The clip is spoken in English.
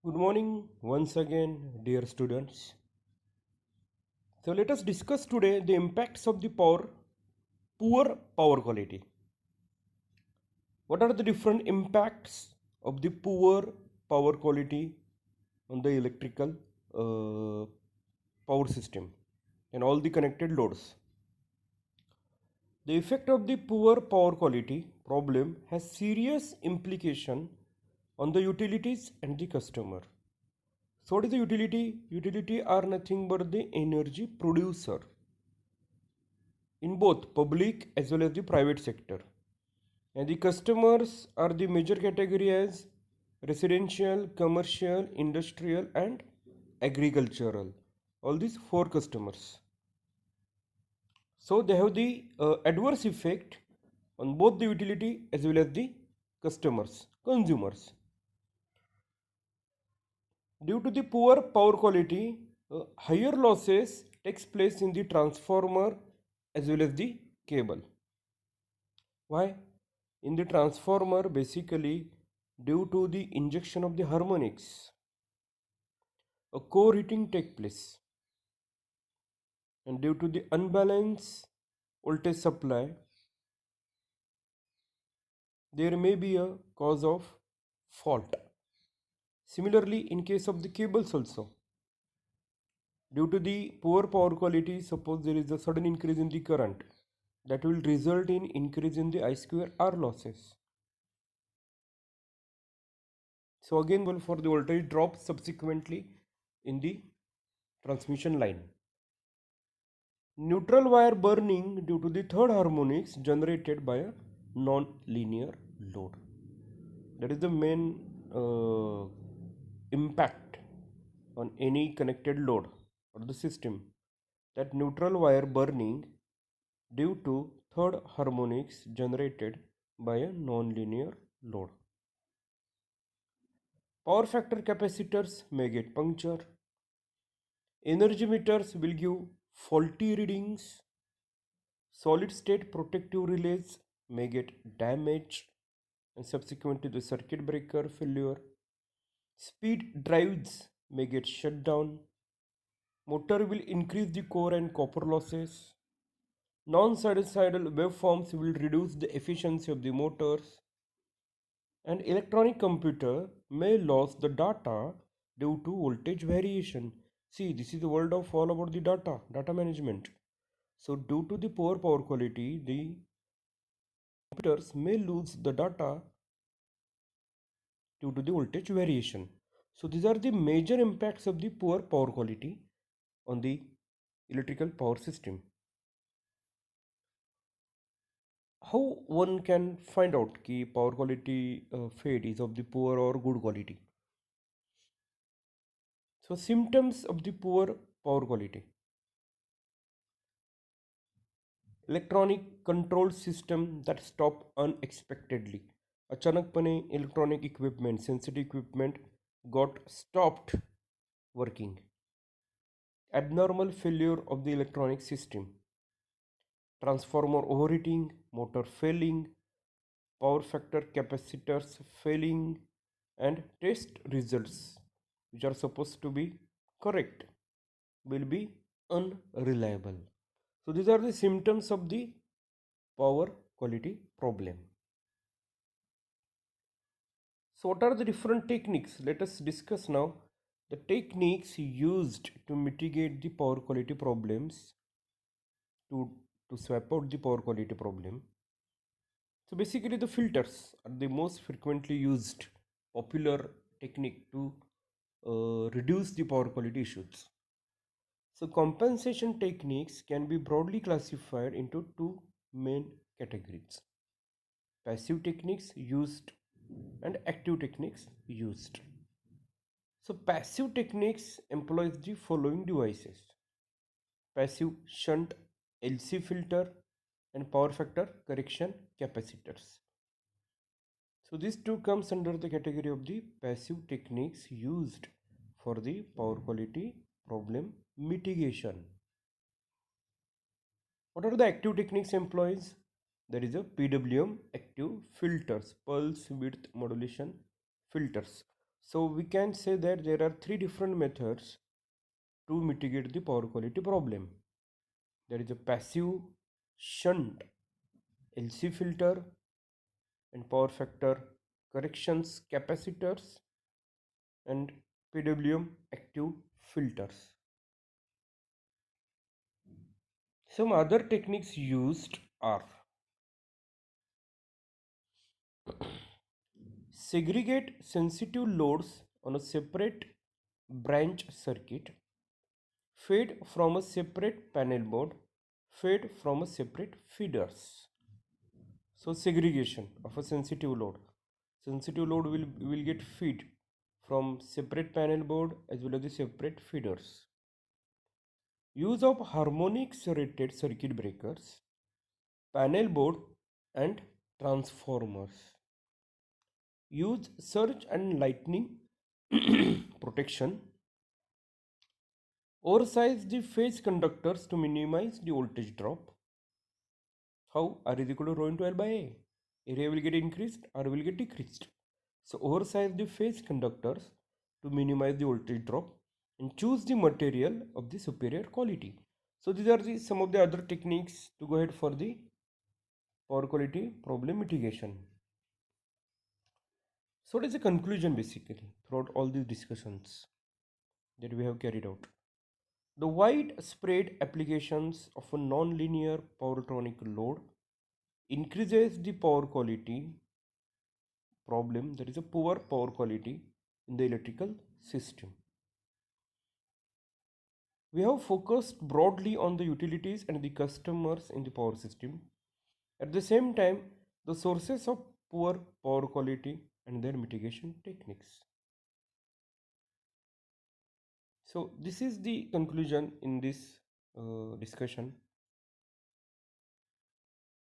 Good morning once again, dear students. So let us discuss today the impacts of the poor power quality. What are the different impacts of the poor power quality on the electrical uh, power system and all the connected loads? The effect of the poor power quality problem has serious implication on the utilities and the customer. So what is the utility? Utility are nothing but the energy producer in both public as well as the private sector. And the customers are the major category as residential, commercial, industrial and agricultural. All these four customers. So they have the adverse effect on both the utility as well as the customers, consumers. Due to the poor power quality, higher losses takes place in the transformer as well as the cable. Why? In the transformer, basically, due to the injection of the harmonics, a core heating takes place, and due to the unbalanced voltage supply, there may be a cause of fault. Similarly, in case of the cables also, due to the poor power quality, suppose there is a sudden increase in the current, that will result in increase in the I square R losses. So again, well, for the voltage drop subsequently in the transmission line. Neutral wire burning due to the third harmonics generated by a non-linear load. That is the main impact on any connected load or the system. That neutral wire burning due to third harmonics generated by a non-linear load. Power factor capacitors may get puncture. Energy meters will give faulty readings. Solid state protective relays may get damaged and subsequently the circuit breaker failure. Speed drives may get shut down. Motor will increase the core and copper losses. Non-sinusoidal waveforms will reduce the efficiency of the motors. An electronic computer may lose the data due to voltage variation. See, this is the world of all about the data management. So due to the poor power quality, the computers may lose the data due to the voltage variation. So these are the major impacts of the poor power quality on the electrical power system. How one can find out कि power quality fade is of the poor or good quality? So symptoms of the poor power quality. Electronic control system that stop unexpectedly. अचानकपणे electronic equipment, sensitive equipment got stopped working. Abnormal failure of the electronic system. Transformer overheating, motor failing, power factor capacitors failing, and test results, which are supposed to be correct, will be unreliable. So, these are the symptoms of the power quality problem. So, what are the different techniques? Let us discuss now the techniques used to mitigate the power quality problems, to, to swap out the power quality problem. So basically the filters are the most frequently used popular technique to reduce the power quality issues. So compensation techniques can be broadly classified into two main categories: passive techniques used and active techniques used. So passive techniques employs the following devices: passive shunt LC filter and power factor correction capacitors. So these two comes under the category of the passive techniques used for the power quality problem mitigation. What are the active techniques employs? There is a PWM active filters, pulse width modulation filters. So we can say that there are three different methods to mitigate the power quality problem. There is a passive, shunt, LC filter, and power factor corrections capacitors, and PWM active filters. Some other techniques used are segregate sensitive loads on a separate branch circuit, fed from a separate panel board, fed from a separate feeders. So segregation of a sensitive load. Sensitive load will get fed from separate panel board as well as the separate feeders. Use of harmonics rated circuit breakers, panel board and transformers. Use surge and lightning protection. Oversize the phase conductors to minimize the voltage drop. How? R is equal to rho into L by A. Area will get increased, R will get decreased. So oversize the phase conductors to minimize the voltage drop and choose the material of the superior quality. So these are some of the other techniques to go ahead for the power quality problem mitigation. So what is the conclusion basically throughout all these discussions that we have carried out? The widespread applications of a non-linear powertronic load increases the power quality problem, that is a poor power quality in the electrical system. We have focused broadly on the utilities and the customers in the power system. At the same time, the sources of poor power quality and their mitigation techniques. So this is the conclusion in this discussion.